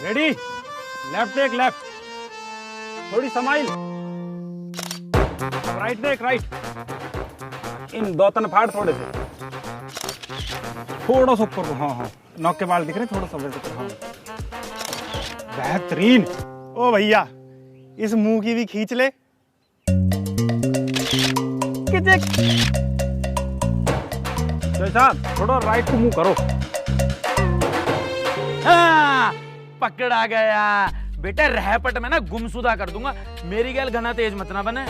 Ready, left देख left, थोड़ी समाइल, राइट देख राइट, इन दो तन फाड़ थोड़े से, थोड़ा सा ऊपर को, हाँ हाँ नौक के बाल दिख रहे थोड़ा सा वैसे, हाँ बेहतरीन। ओ भैया इस मुंह की भी खींच ले। साहब थोड़ा राइट को मुंह करो। हाँ, पकड़ा गया बेटा, रहपट में ना गुमशुदा कर दूंगा। मेरी गैल घना तेज मत ना बने।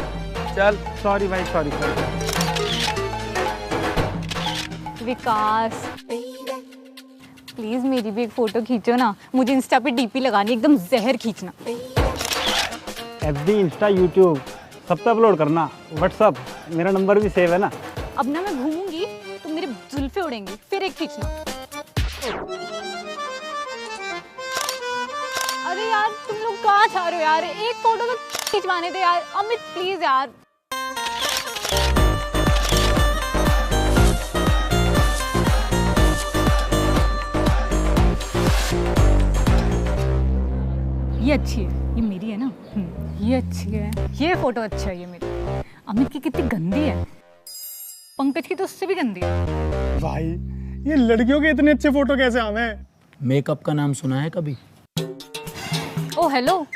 चल। सॉरी भाई, सॉरी सॉरी। विकास प्लीज मेरी भी एक फोटो खींचो ना, मुझे इंस्टा पे डीपी लगानी, एकदम जहर खींचना। एफबी, इंस्टा, यूट्यूब सब पे अपलोड करना, व्हाट्सअप मेरा नंबर भी सेव है ना। अब ना मैं घूमूंगी तो मेरे जुल्फे उड़ेंगी, फिर एक खींचना। अरे यार तुम लोग कहाँ जा रहे हो यार, एक फोटो तो खिंचवाने दे यार। अमित प्लीज यार। ये अच्छी है, ये मेरी है ना। ये अच्छी है, ये फोटो अच्छा है, ये मेरी। अमित की कितनी गंदी है, पंकज की तो उससे भी गंदी है। भाई ये लड़कियों के इतने अच्छे फोटो कैसे आवे हैं? मेकअप का नाम सुना है कभी? ओ हेलो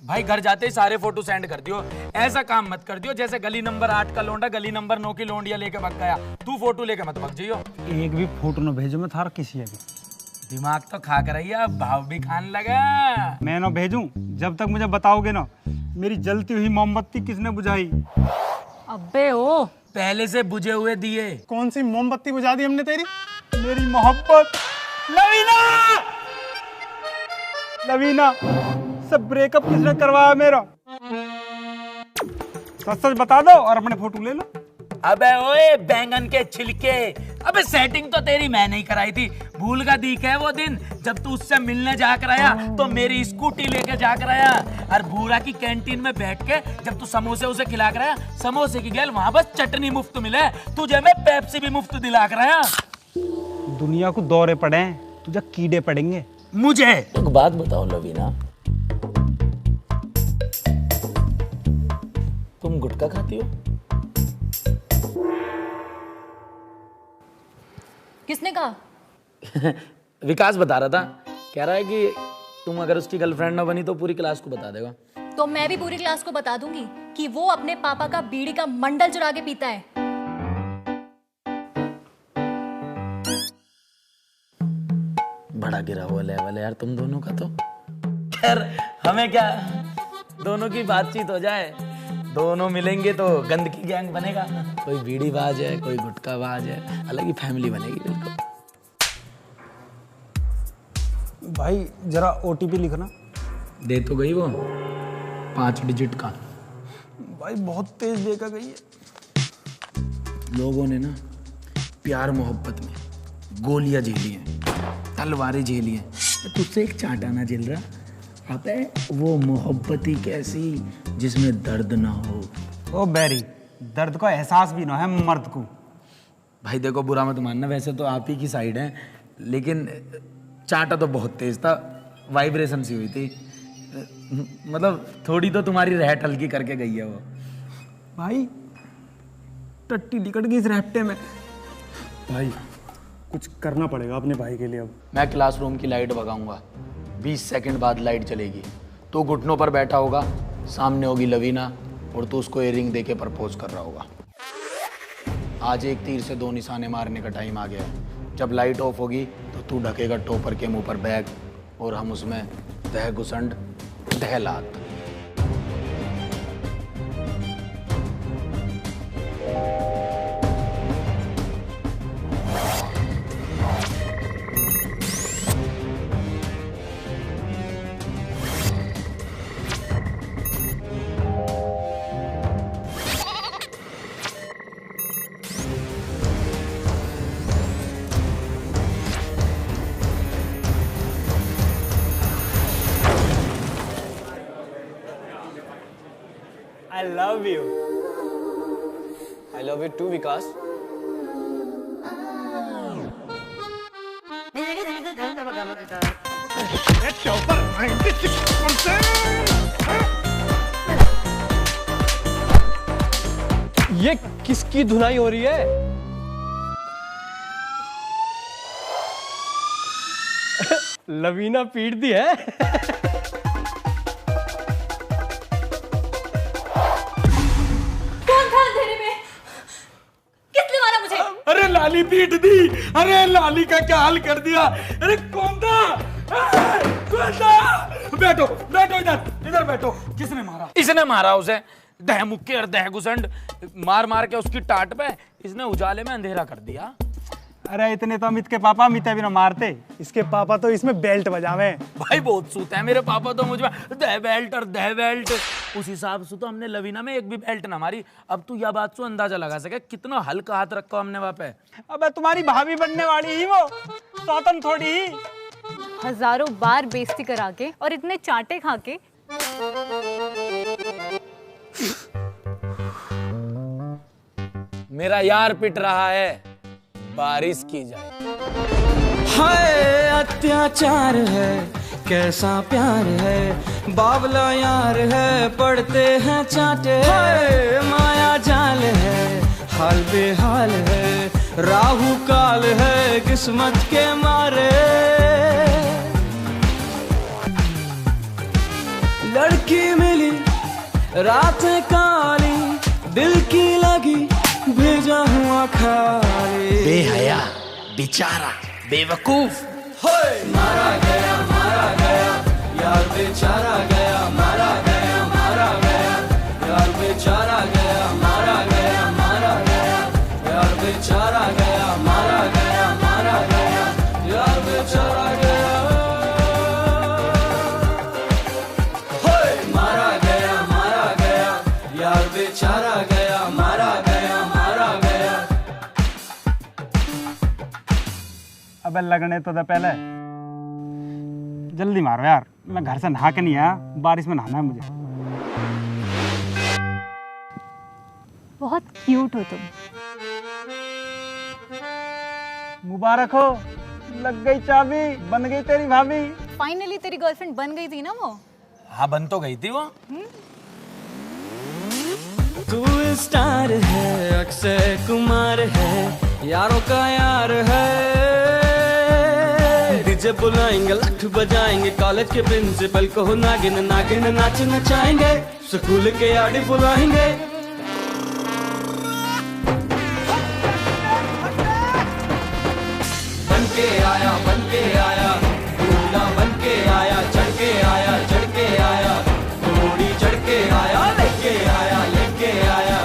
भाई, घर जाते ही सारे फोटो सेंड कर दियो। ऐसा काम मत कर दियो जैसे गली नंबर 8 का लोंडा गली नंबर 9 की लोंडिया लेके भाग गया। तू फोटो लेके मत भाग जियो। एक भी फोटो न भेजो मैं थारा किसी अभी। दिमाग तो खा कर रही है, भाव भी खान लगा। मैं ना भेजूं जब तक मुझे बताओगे ना मेरी जलती हुई मोमबत्ती किसने बुझाई। अबे ओ पहले से बुझे हुए दिए। कौन सी मोमबत्ती बुझा दी हमने तेरी? मेरी मोहब्बत लवीना। लवीना सब ब्रेकअप किसने करवाया मेरा? सच सच बता दो और अपने फोटो ले लो। अबे ओए बैंगन के छिलके, अबे सेटिंग तो तेरी मैंने ही कराई थी। भूल का दीख है वो दिन जब तू उससे मिलने जाकर आया तो मेरी स्कूटी लेके जाकर आया, और भूरा की कैंटीन में बैठ के जब तू समोसे उसे खिला कर आया, समोसे की गैल वहां बस चटनी मुफ्त मिले, तुझे मैं पेप्सी भी मुफ्त दिला कर आया। दुनिया को दौरे पड़े हैं, तुझे कीड़े पड़ेंगे। मुझे एक बात बताओ लवीना, तुम गुटखा खाती हो? किसने कहा? विकास बता रहा था, कह रहा है कि तुम अगर उसकी गर्लफ्रेंड ना बनी तो पूरी क्लास को बता देगा। तो मैं भी पूरी क्लास को बता दूंगी कि वो अपने पापा का बीड़ी का मंडल चुरा के पीता है। बड़ा गिरा हुआ लेवल है यार तुम दोनों का तो। खैर हमें क्या, दोनों की बातचीत हो जाए, दोनों मिलेंगे तो गंद की गैंग बनेगा। कोई बीड़ी बाज है, कोई गुटखा बाज है, अलग ही फैमिली बनेगी बिल्कुल। भाई जरा ओटीपी लिखना। दे तो गई वो 5 डिजिट का। भाई बहुत तेज देखा गई है। लोगों ने ना प्यार मोहब्बत में गोलियां झेली हैं, तलवारें झेली हैं, तुझसे एक चांटा ना झेल रहा। आता है वो मोहब्बत ही कैसी जिसमें दर्द ना हो। ओ बैरी, दर्द का एहसास भी ना है मर्द को। भाई देखो बुरा मत मानना, वैसे तो आप ही की साइड है, लेकिन चांटा तो बहुत तेज था, वाइब्रेशन सी हुई थी। मतलब थोड़ी तो तुम्हारी रहट हल्की करके गई है वो। भाई टट्टी निकट गई इस रैप्टे में। भाई कुछ करना पड़ेगा अपने भाई के लिए अब। मैं क्लासरूम की लाइट भगाऊंगा, 20 सेकंड बाद लाइट चलेगी। तू घुटनों पर बैठा होगा, सामने होगी लवीना और तू उसको इयररिंग देके प्रपोज कर रहा होगा। आज एक तीर से 2 निशाने मारने का टाइम आ गया है। जब लाइट ऑफ होगी तो तू ढकेगा टॉपर के मुंह पर बैग और हम उसमें दह घुसंड दह लात। I love you. I love you too, Vikas. Topper 96%। ये किसकी धुनाई हो रही है? लवीना पीट दी है। कौन था अंधेरे में? किसने मारा मुझे? अरे लाली पीट दी। अरे लाली का क्या हाल कर दिया। अरे कौन था? कौन था? बैठो बैठो, इधर बैठो। किसने मारा? इसने मारा उसे। दह मुक्के और दह घुसंड मार मार के उसकी टाट पे इसने उजाले में अंधेरा कर दिया। अरे इतने तो अमित के पापा अमित भी ना मारते। इसके पापा तो इसमें बेल्ट बजावे। भाई बहुत सूत है मेरे पापा तो मुझ में दह बेल्ट और दह बेल्ट। उस हिसाब से तो हमने लवीना में एक भी बेल्ट ना मारी। अब तू यह बात से अंदाजा लगा सके कितना हल्का हाथ रखा हमने वहां पे। अबे तुम्हारी भाभी बनने वाली ही वो, सौतन थोड़ी ही। हजारों बार बेइज्जती करा के और इतने चांटे खा के मेरा यार पिट रहा है, बारिश की जाए। हाय अत्याचार है, कैसा प्यार है, बावला यार है, पढ़ते हैं चाटे। हाय माया जाल है, हाल बेहाल है, राहु काल है, किस्मत के मारे। लड़की मिली रातें काली, दिल की लगी भेजा हुआ खाली। बेहया, बेचारा, बेवकूफ। मारा गया यार बेचारा गया, मारा गया यार बेचारा गया, मारा गया यार बेचारा गया, मारा गया यार बेचारा गया। मारा गया यार बेचारा गया, मारा गया। अबे लगने तो दे पहले, जल्दी मारो यार। मैं घर से नहा के नहीं आया, बारिश में नहाना है मुझे। बहुत क्यूट हो तुम। मुबारक हो, लग गई चाबी, बन गई तेरी भाभी। फाइनली तेरी गर्लफ्रेंड बन गई थी ना वो। हाँ बन तो गई थी वो। तू स्टार है, अक्षय कुमार है, यारों का यार है। डीजे बुलाएंगे, लठ बजाएंगे, कॉलेज के प्रिंसिपल को नागिन नागिन नाच नचाएंगे, स्कूल के यार्ड बुलाएंगे। बनके आया दूल्हा, बनके आया, चढ़ के आया, घोड़ी चढ़ के आया, लेके आया।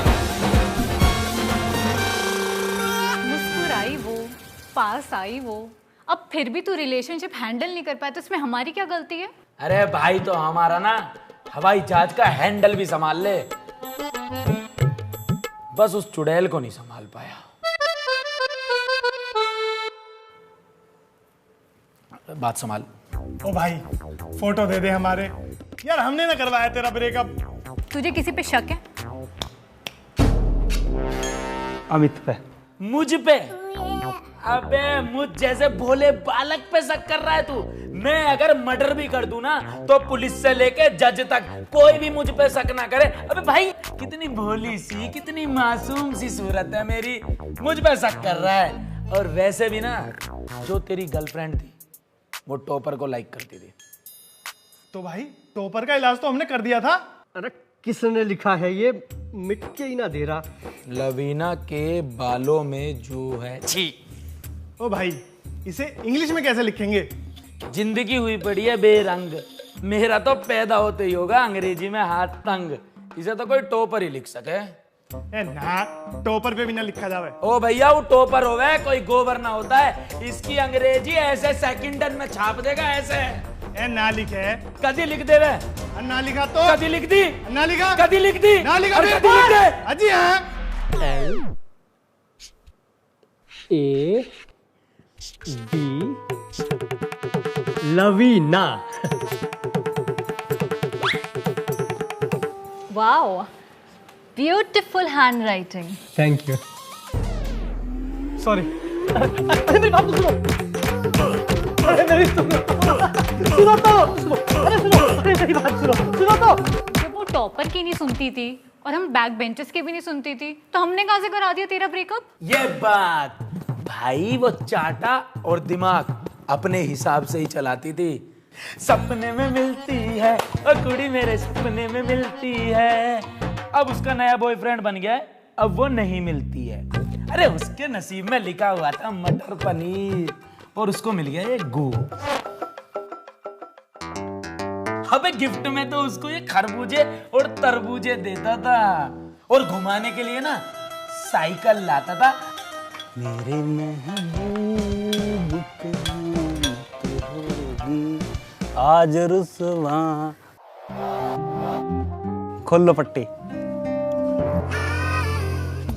मुस्कुराई वो, पास आई वो, अब फिर भी तू रिलेशनशिप हैंडल नहीं कर पाया तो इसमें हमारी क्या गलती है? अरे भाई तो हमारा ना हवाई जहाज का हैंडल भी संभाल ले, बस उस चुड़ैल को नहीं संभाल पाया। बात संभाल। ओ भाई फोटो दे दे हमारे यार, हमने ना करवाया तेरा ब्रेकअप। तुझे किसी पे शक है? अमित पे। मुझ पे? अबे मुझ जैसे भोले बालक पे शक कर रहा है तू? मैं अगर मर्डर भी कर दूं ना तो पुलिस से लेके जज तक कोई भी मुझ पे शक ना करे। अबे भाई कितनी भोली सी, कितनी मासूम सी सूरत है मेरी, मुझ पे शक कर रहा है। और वैसे भी ना जो तेरी गर्लफ्रेंड थी वो टॉपर को लाइक करती थी। तो भाई टॉपर का इलाज तो हमने कर दिया था। अरे किसने लिखा है ये? मिट के ही ना दे रहा। लवीना के बालों में जो है छी। ओ भाई इसे इंग्लिश में कैसे लिखेंगे? जिंदगी हुई पड़ी है बेरंग, मेरा तो पैदा होते ही होगा अंग्रेजी में हाथ तंग। इसे तो कोई टॉपर ही लिख सके। ए ना, टॉपर पे भी ना लिखा जावे। ओ भैया वो टॉपर होवे, कोई गोबर ना होता है। इसकी अंग्रेजी ऐसे सेकंडन में छाप देगा ऐसे। ए ना लिखे, कदी लिख देवे। ना लिखा तो कदी लिख दी, ना लिखा, कदी लिख दी, ना लिखा, और कदी लिख दे। अजी हाँ A B Lavina. Wow, beautiful handwriting. Thank you. Sorry. अरे मेरी बात तो सुनो। अरे मेरी सुनो। सुनो तो, अरे सुनो, अरे मेरी बात सुनो तो। जब वो टॉपर की नहीं सुनती थी और हम बैक बेंचेस की भी नहीं सुनती थी तो हमने कहाँ से करा दिया तेरा ब्रेकअप? ये बात भाई, वो चाटा और दिमाग अपने हिसाब से ही चलाती थी। सपने में मिलती है और कुड़ी मेरे सपने में मिलती है। अब उसका नया बॉयफ्रेंड बन गया है, अब वो नहीं मिलती है। अरे उसके नसीब में लिखा हुआ था मटर पनीर और उसको मिल गया ये गू। अबे गिफ्ट में तो उसको ये खरबूजे और तरबूजे देता था और घुमाने के लिए ना साइकिल लाता था। मेरे महबूब होगी आज रुसवा। खोल लो पट्टी।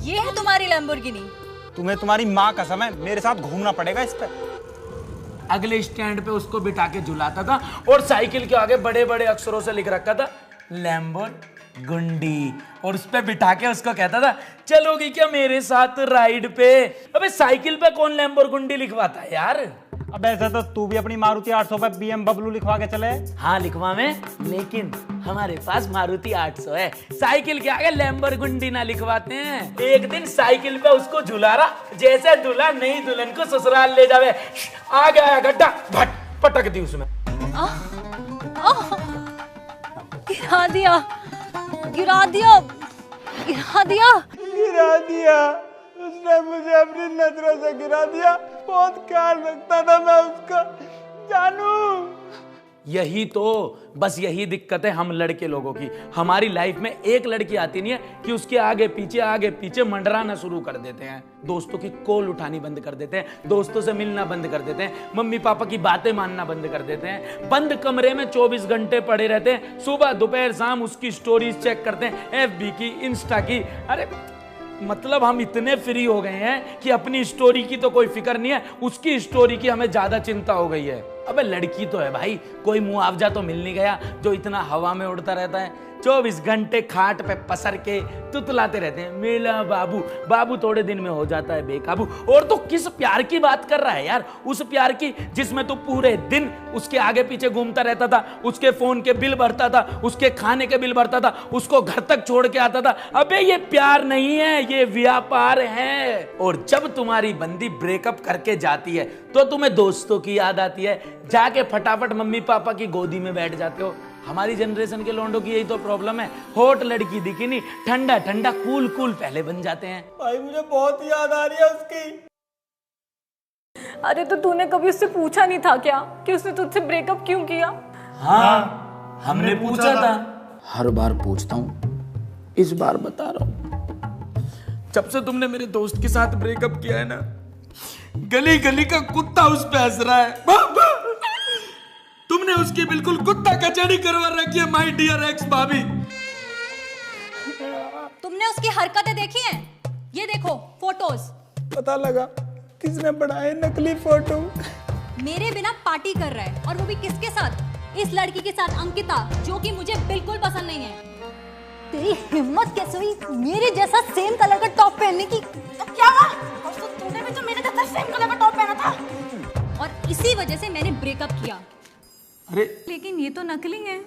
ये है तुम्हारी लैम्बोर्गिनी? तुम्हें तुम्हारी माँ कसम है, मेरे साथ घूमना पड़ेगा इस पे। अगले स्टैंड पे उसको बिठा के झुलाता था और साइकिल के आगे बड़े बड़े अक्षरों से लिख रखा था लैम्बोर्गिनी और उस पे बिठा के उसको कहता था चलोगी क्या मेरे साथ राइड पे। अबे साइकिल पे कौन लैम्बोर्गिनी लिखवाता है यार। अब ऐसा तो तू भी अपनी मारुति 800 पे BMW लिखवा के चले। हाँ लिखवा में, लेकिन हमारे पास मारुति 800 है, साइकिल के आगे लैम्बोर्गिनी ना लिखवाते हैं। एक दिन साइकिल पे उसको झुला रहा, जैसे दूल्हा नई दुल्हन को ससुराल ले जावे, आ गया गड्ढा, भट पटक दी उसमें। गिरा दिया, गिरा दिया, गिरा दिया, गिरा दिया। उसने मुझे अपनी नजरों से गिरा दिया। बहुत ख्याल रखता था मैं उसका, जानू। यही तो, बस यही दिक्कत है हम लड़के लोगों की। हमारी लाइफ में एक लड़की आती नहीं है कि उसके आगे पीछे मंडराना शुरू कर देते हैं। दोस्तों की कॉल उठानी बंद कर देते हैं, दोस्तों से मिलना बंद कर देते हैं, मम्मी पापा की बातें मानना बंद कर देते हैं, बंद कमरे में 24 घंटे पड़े रहते हैं, सुबह दोपहर शाम उसकी स्टोरीज चेक करते हैं, FB की, इंस्टा की। अरे मतलब हम इतने फ्री हो गए हैं कि अपनी स्टोरी की तो कोई फिक्र नहीं है, उसकी स्टोरी की हमें ज्यादा चिंता हो गई है। अबे लड़की तो है भाई, कोई मुआवजा तो मिल नहीं गया जो इतना हवा में उड़ता रहता है, 24 घंटे खाट पे पसर के तुतलाते रहते हैं मेला बाबू। बाबू थोड़े दिन में हो जाता है बेकाबू। और तो किस प्यार की बात कर रहा है यार, उस प्यार की जिसमें तो पूरे दिन उसके आगे पीछे घूमता रहता था, उसके फोन के बिल भरता था, उसके खाने के बिल भरता था, उसको घर तक छोड़ के आता था। अबे ये प्यार नहीं है, ये व्यापार है। और जब तुम्हारी बंदी ब्रेकअप करके जाती है तो तुम्हें दोस्तों की याद आती है, जाके फटाफट मम्मी पापा की गोदी में बैठ जाते हो। हमारी जनरेशन के लोंडों की यही तो प्रॉब्लम है, हॉट लड़की दिखी नहीं, ठंडा ठंडा कूल कूल पहले बन जाते हैं। भाई मुझे बहुत याद आ रही है उसकी। अरे तो तूने कभी उससे पूछा नहीं था क्या कि उसने तुझसे ब्रेकअप क्यों किया? हाँ हमने पूछा था। हर बार पूछता हूँ, इस बार बता रहा हूँ। जब से तुमने मेरे दोस्त के साथ ब्रेकअप किया है ना, गली गली का कुत्ता उस पे हंस रहा है। तुमने उसकी बिल्कुल कुत्ता कचौड़ी करवा रखी है माय डियर एक्स भाभी। तुमने उसकी हरकतें देखी हैं? ये देखो फोटोज। पता लगा किसने बनाए नकली फोटो। मेरे बिना पार्टी कर रहा है और वो भी किसके साथ? इस लड़की के साथ, अंकिता, जो कि मुझे बिल्कुल पसंद नहीं है। तेरी हिम्मत कैसे हुई मेरे जैसा सेम कलर का टॉप पहनने की? तो क्या हुआ? तो तूने भी तो मेरे जैसा सेम कलर का टॉप पहना था और इसी वजह से मैंने ब्रेकअप किया। अरे लेकिन ये तो नकली है,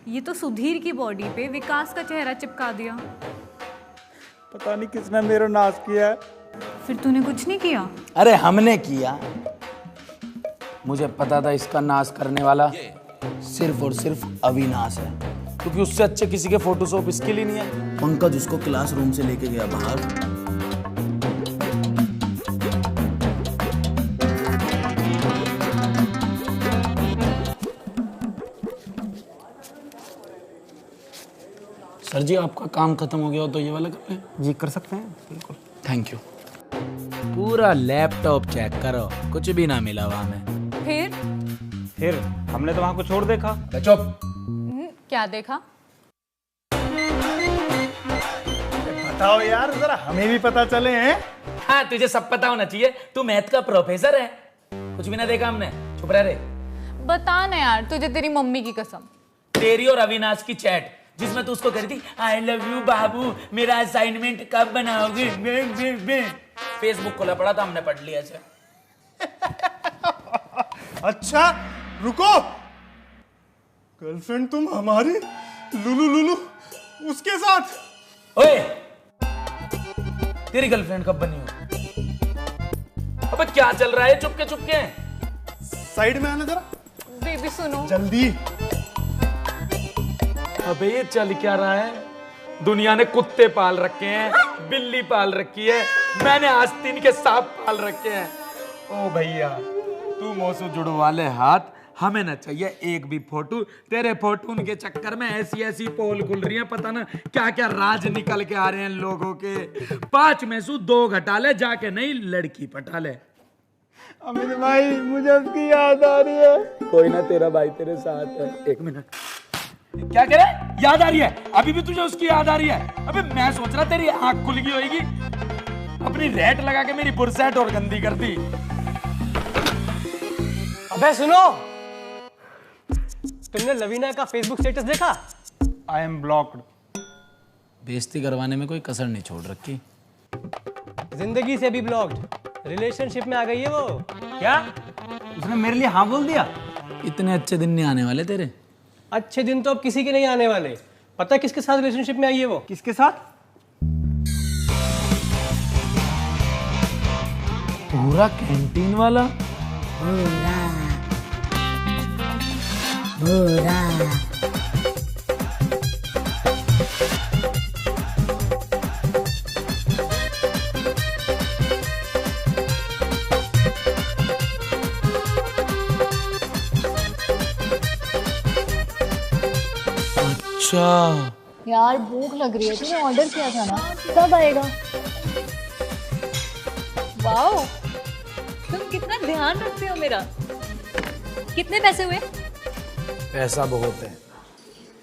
ये तो सुधीर की बॉडी पे विकास का चेहरा चिपका दिया। पता नहीं किसने मेरा नाश किया है। फिर तूने कुछ नहीं किया? अरे हमने किया। मुझे पता था इसका नाश करने वाला सिर्फ और सिर्फ अविनाश है, क्योंकि उससे अच्छे किसी के फोटोशॉप इसके लिए नहीं है। पंकज उसको क्लासरूम से लेके गया बाहर। सर जी आपका काम खत्म हो गया हो तो ये वाला कर लें? जी कर सकते हैं, बिल्कुल। Thank you. पूरा लैपटॉप चेक करो, कुछ भी ना मिला वहां में। फिर हमने तो वहां कुछ और देखा। चुप। क्या देखा? बताओ यार, जरा हमें भी पता चले हैं। हाँ तुझे सब पता होना चाहिए, तू मैथ का प्रोफेसर है। कुछ भी ना देखा हमने, चुप रह रे। बता ना यार, तुझे तेरी मम्मी की कसम। तेरी और अविनाश की चैट जिसमें तू उसको कह रही थी आई लव यू बाबू, मेरा असाइनमेंट कब बनाओगे। फेसबुक खोला पड़ा था, हमने पढ़ लिया। अच्छा रुको, गर्लफ्रेंड तुम हमारी? लुलु लुलु उसके साथ? ओए, तेरी गर्लफ्रेंड कब बनी हो? अबे क्या चल रहा है चुपके चुपके? साइड में आना जरा। बेबी सुनो। जल्दी। अबे ये चल क्या रहा है? दुनिया ने कुत्ते पाल रखे हैं, बिल्ली पाल रखी है, मैंने आस्तीन के सांप पाल रखे हैं। ओ भैया, तू मोसू जुड़वा ले हाथ, हमें ना चाहिए एक भी फोटो। तेरे फोटो के चक्कर में ऐसी ऐसी पोल खुल रही है, पता ना क्या क्या राज निकल के आ रहे हैं लोगों के। 5 में से 2 घटा ले, जाके नहीं लड़की पटा ले। अमित भाई मुझे उसकी याद आ रही है। कोई ना, तेरा भाई तेरे साथ है। 1 मिनट, क्या कह रहे? याद आ रही है? अभी भी तुझे उसकी याद आ रही है? अबे मैं सोच रहा तेरी आंख खुल गई होगी, अपनी रेट लगा के मेरी बुरसैट और गंदी कर दी। अबे सुनो, तुमने लवीना का फेसबुक स्टेटस देखा? I am blocked. बेइज्जती करवाने में कोई कसर नहीं छोड़ रखी। जिंदगी से भी ब्लॉक्ड, रिलेशनशिप में आ गई है वो। क्या उसने मेरे लिए हाँ बोल दिया? इतने अच्छे दिन नहीं आने वाले तेरे। अच्छे दिन तो अब किसी के नहीं आने वाले। पता है किसके साथ रिलेशनशिप में आई है वो? किसके साथ? पूरा कैंटीन वाला। अच्छा यार भूख लग रही है, तूने ऑर्डर किया था ना, कब आएगा? वाओ, तुम कितना ध्यान रखते हो मेरा। कितने पैसे हुए? पैसा बहुत है,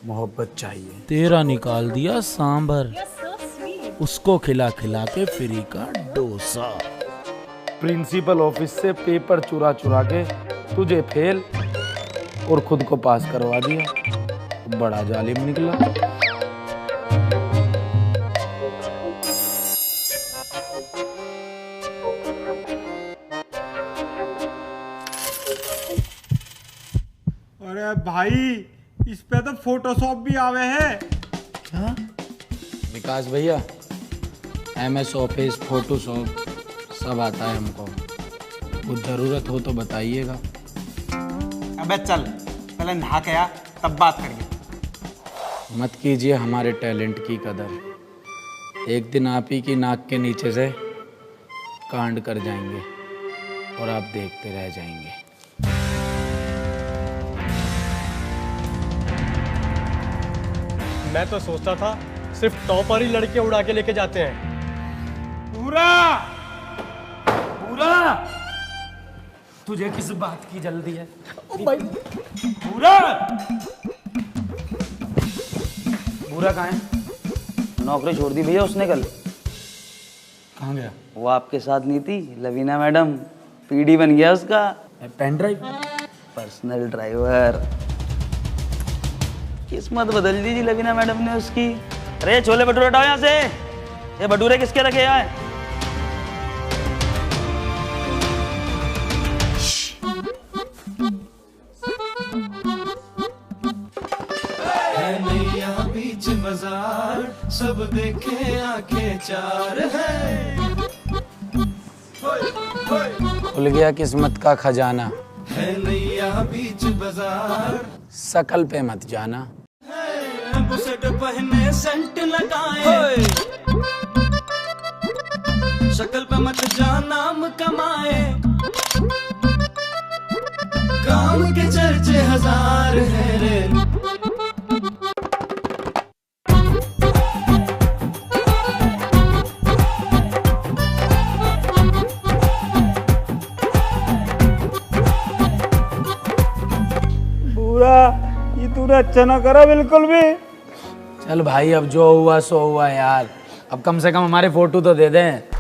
मोहब्बत चाहिए। तेरा निकाल दिया सांभर, उसको खिला खिला के फ्री का डोसा। प्रिंसिपल ऑफिस से पेपर चुरा चुरा के तुझे फेल और खुद को पास करवा दिया। बड़ा जालिम निकला। अरे भाई इस पे तो फोटोशॉप भी आवे है। क्या? विकास भैया, MS ऑफिस, फोटोशॉप सब आता है हमको। कुछ जरूरत हो तो बताइएगा। अबे चल पहले नहा के आ, तब बात करेंगे। मत कीजिए हमारे टैलेंट की कदर। एक दिन आप ही की नाक के नीचे से कांड कर जाएंगे और आप देखते रह जाएंगे। मैं तो सोचता था सिर्फ टॉपर ही लड़के उड़ा के लेके जाते हैं। पूरा पूरा तुझे किस बात की जल्दी है? पूरा पूरा कहाँ है? नौकरी छोड़ दी भैया उसने कल। कहाँ गया? वो आपके साथ नहीं थी लवीना मैडम, PD बन गया उसका। Pen drive? Personal driver. किस्मत बदल दी थी लवीना मैडम ने उसकी। अरे छोले भटूरे हटाओ यहाँ से। ये भटूरे किसके रखे हैं? बीच बाजार सब देखे आंखें चार है। खुल गया किस्मत का खजाना, है नैया बीच बाजार। शकल पे मत जाना। बुसेट पहने सेंट लगाए, शक्ल पे मत जा नाम कमाए। काम के चर्चे हजार है रे। ये तूने अच्छा ना करा बिल्कुल भी। चल भाई, अब जो हुआ सो हुआ यार। अब कम से कम हमारे फोटो तो दे दें।